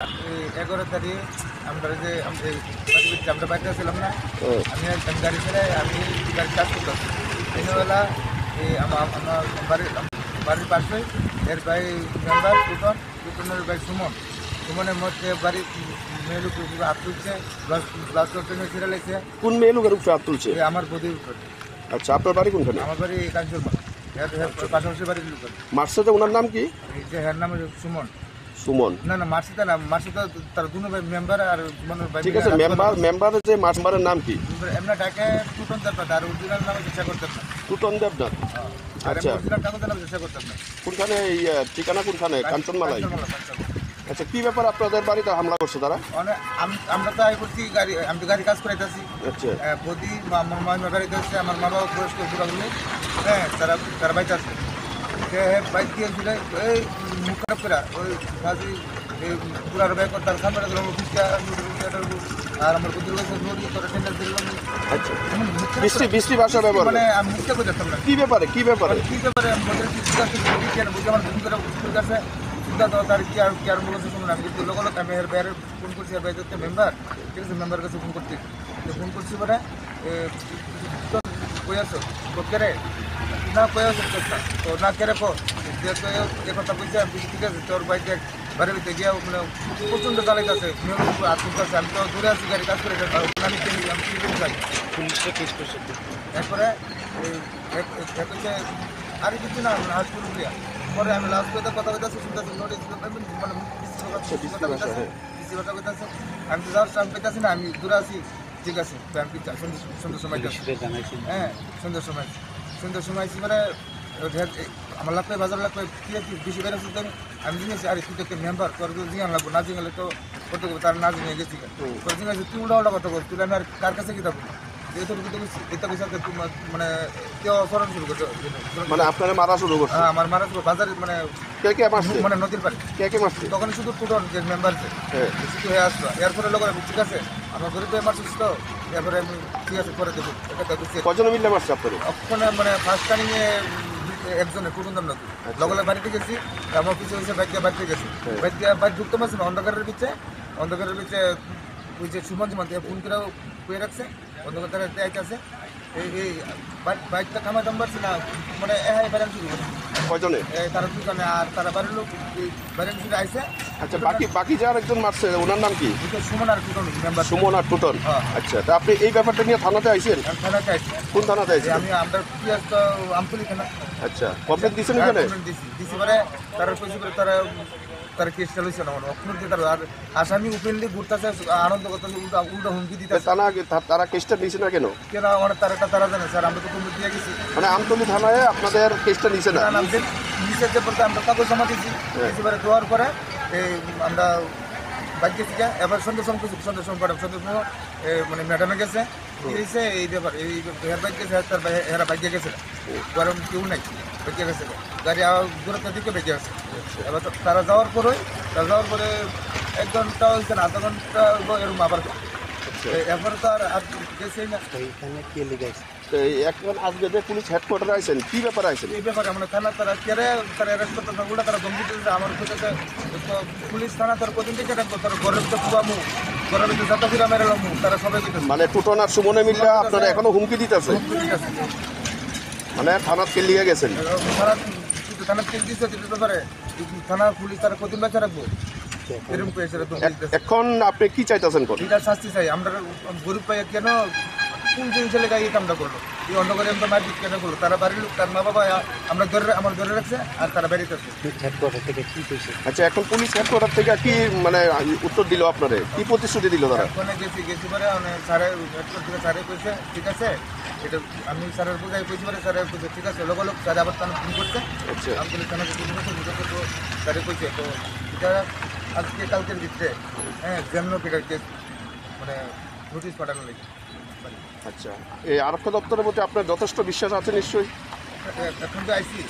11 তারিখ আমরা যে আমরা বাইরে ছিলাম না, আমি গাড়ি ছেড়ে আমি গাড়ি কাজ করতেছি। দিনবেলা আমার বাড়ির পাশে এর ভাই মেম্বার টুটনের ভাই সুমনের মধ্যে বাড়ির মেয়ে লোক হাত তুলছে, গ্লাস টেনে ছিঁড়ে লেগেছে। কোন মেয়ে লোকের উপরে হাত তুলছে? আমার বদির উপর। আচ্ছা, আপনার বাড়ি কোনখানে? আমার বাড়ি কাঞ্চনমা, পাশাপাশি বাড়ির লোক। মারছে যে ওনার নাম কি? যে এর নাম সুমন। সুমন? না না, মার্সিতা না, মার্সিতা তার দুনো ভাই মেম্বার আর সুমনের ভাই। ঠিক আছে, মেম্বারের যে মেম্বারের নাম কি? এমনি ডাকে টুটন দেবনাথ, আর অরিজিনাল নামে চেষ্টা করতেন না। টুটন দেবনাথ। আচ্ছা, অরিজিনাল কাগজ নামে চেষ্টা করতেন না। কোনখানে ঠিকানা কোনখানে? কাঞ্চনমালাই। আচ্ছা, কি ব্যাপার আপনাদের বাড়িতে হামলা করছে তারা? আমরা তো আই করছি গাড়ি, আমি তো গাড়ি কাজ করাইতেছি। আচ্ছা, বদি আমার মামা গাড়িতে হচ্ছে, আমার মা বাবা বয়স্ক বুড়াগুলো, হ্যাঁ তারা বাইতে আছে। বাইক দিয়েছিল এই মুখ খারাপ করে ওই কাজী এই পুরার ব্যাগ তার সামনে দিলাম আর আমার বুদ্ধি নদী তোরা টেন্ডার দিলাম। আচ্ছা, বৃষ্টি ভাষা ব্যবহার মানে আমি মুখে বোঝাতাম না। কি ব্যাপারে কি ব্যাপারে আমাদের বুঝে আমার স্কুল কাছে চিন্তা দেওয়া তার কি আর বলেছে শুনুন। আমি কিন্তু লোক আমি এর বাইরে ফোন করছি, এর বাইরে মেম্বার, ঠিক আছে, মেম্বার কাছে ফোন করছি পরে কই আছো কে না কয়ে তো না কে রেখো যে কথা বলছে, ঠিক আছে তোর বাইকে বাড়ির ভিতরে গিয়ে মানে প্রচণ্ড জ্বালাইতে আছে, আছে। আমি তো দূরে আছি, গাড়ি কাজ করে আমি যাই পুলিশে কেস করছে। এরপরে আর কিছু না হাসপুর দিয়া পরে আমি লাস্ট কথা বলতেছি, শুনতেছি নোটিস মানে কথা বলতেছে, আমি তো যাওয়ার আমি পেতেছি না, আমি দূরে আছি, ঠিক আছে। আমি সন্ধ্যার সময় হ্যাঁ সন্ধ্যার সময় আছি মানে আমার লাগবে বাজার লাগবে বেশি বেড়ে আসতে আমি জিনিস আর তুই একটা মেম্বার তোর জিজ্ঞান লাগবো, না জিঙালে তো করতে করবো, তার না জিনিয়ে গেছি তোর জিজ্ঞাসা তুই উল্টা কথা বল, তুই আমি আর কার কাছে কি থাকবো মানে কেউ সরণ শুরু করছে, মানে আপনারা মারা শুরু করছে? হ্যাঁ, আমার মারা শুরু বাজারে মানে মানে নদীর পাড়ে কে মারছে? তখন শুধু টুটন যে মেম্বার শুধু হয়ে আসলো। এরপরে লোকের ঠিক আছে আমার গরিব মারছিস তো, এরপরে আমি ঠিক আছে করে দেবো। কজন মিলে মারছে আপনার? ওখানে মানে ফার্স্ট টাইমে একজনের টুটনদার নদী লগলে বাড়িতে গেছি, আমার কিছু হয়েছে বাড়িতে গেছি, বাড়ি ঢুকতে পারছি না, অন্ধকারের পিছিয়ে ওই যে সুমন ফোন করে পেয়ে রাখছে, অন্ধকার তারা দেখতে আছে এই বাইকটা থামা দাম পারছি না, মানে বেড়ান শুরু করে কজনে? তারা দুজনে আর তারা বাড়ির লোক বেড়ান শুরু আইসে। আচ্ছা, বাকি যে আরেকজন মারছে ওনার নাম কি? সুমন আর টুটন মেম্বার। সুমন আর টুটন। আচ্ছা, তা আপনি এই ব্যাপারটা নিয়ে থানাতে আইছেন? থানাতে আইসি। কোন থানাতে আইছেন? আমি আমরা আমতলি থানা। আচ্ছা, কমপ্লেন দিয়েছেন এখানে? দিছি পরে তারা কইছে পরে তারা কেস চালুছে না, অক্ষুণ্ণ তারা আর আসামি উপেন্দি ঘুরতেছে, আনন্দ করতেছে, উল্টা হুমকি দিতেছে। তারা কেসটা নিয়েছে না কেন? আমার তারা জানে স্যার, আমরা তো তুমি দিয়ে গেছি। মানে আমতলী থানায় আপনাদের কেসটা নিয়েছে না? নিচের যে পড়তে আমরা কাগজ জমা দিয়েছি, এবারে দেওয়ার পরে আমরা বাইক গেছি, এবার সন্ধ্যের সময় মানে ম্যাডামে গেছে দিয়েছে এই ব্যাপার, এই হেয়ার বাইক গেছে, তার হেরা বাইক গেছে গরম কেউ নাই, বেঁচে গেছে গাড়ি দূরত্বের দিকে বেঁচে গেছে। এবার তারা যাওয়ার পরে 1 ঘন্টা হয়েছে না, আধা ঘন্টা এরকম আবার এরপরে তো আর গেছেই না। এইখানে কে লেগেছে? এখন আজকে যে পুলিশ হেডকোয়ার্টারে আইছেন, কি ব্যাপারে আইছেন? এই ব্যাপারে আমরা থানা তারা অ্যারেস্ট করতে উল্টা তারা ধমকি দিতেছে আমার কাছে। পুলিশ থানা তার কদিন থেকে রাখবো, তার ঘরের ভিতরে পুবামু, ঘরের ভিতরে যাতা ফিরা মেরালামু, তারা সবাই দিতেছে। মানে টুটন আর সুমনে মিললে আপনারা এখনো হুমকি দিতেছে? মানে থানা তেল লিয়ে গেছেন? থানা তেল দিচ্ছে ব্যাপারে থানা পুলিশ তারা কদিন বাচ্চা রাখবো এরকম পেয়েছে। এখন আপনি কি চাইতেছেন? এটা শাস্তি চাই আমরা, গরিব পাই কেন কোন জিনিসের লেগে এই কামটা করলো, এই অন্ধকারে আমরা মারপিট কেন করলো, তারা বাড়ির লোক তার মা বাবা আমরা ধরে রাখছে আর তারা বেরিয়ে যাচ্ছে। হেডকোয়ার্টার থেকে কি পেয়েছে? আচ্ছা, এখন পুলিশ হেডকোয়ার্টার থেকে কি মানে উত্তর দিল আপনাদের? কি প্রতিশ্রুতি দিল তারা? ওখানে গেছি পরে স্যারের হেডকোয়ার্টার থেকে স্যারে কইছে ঠিক আছে, এটা আমি স্যারের বোঝাই কইছি পরে স্যারের কইছে ঠিক আছে, লোক স্যারে আবার তারা ফোন করছে। আচ্ছা, আমি বলি থানাকে ফোন করছে, তো স্যারে কইছে তো এটা আজকে কালকের ভিতরে যেমন কেস মানে নোটিশ পাঠানো লাগে। আচ্ছা, এই আরক্ষা দপ্তরের প্রতি আপনার যথেষ্ট বিশ্বাস আছে নিশ্চয়ই? এখন তো আইসি।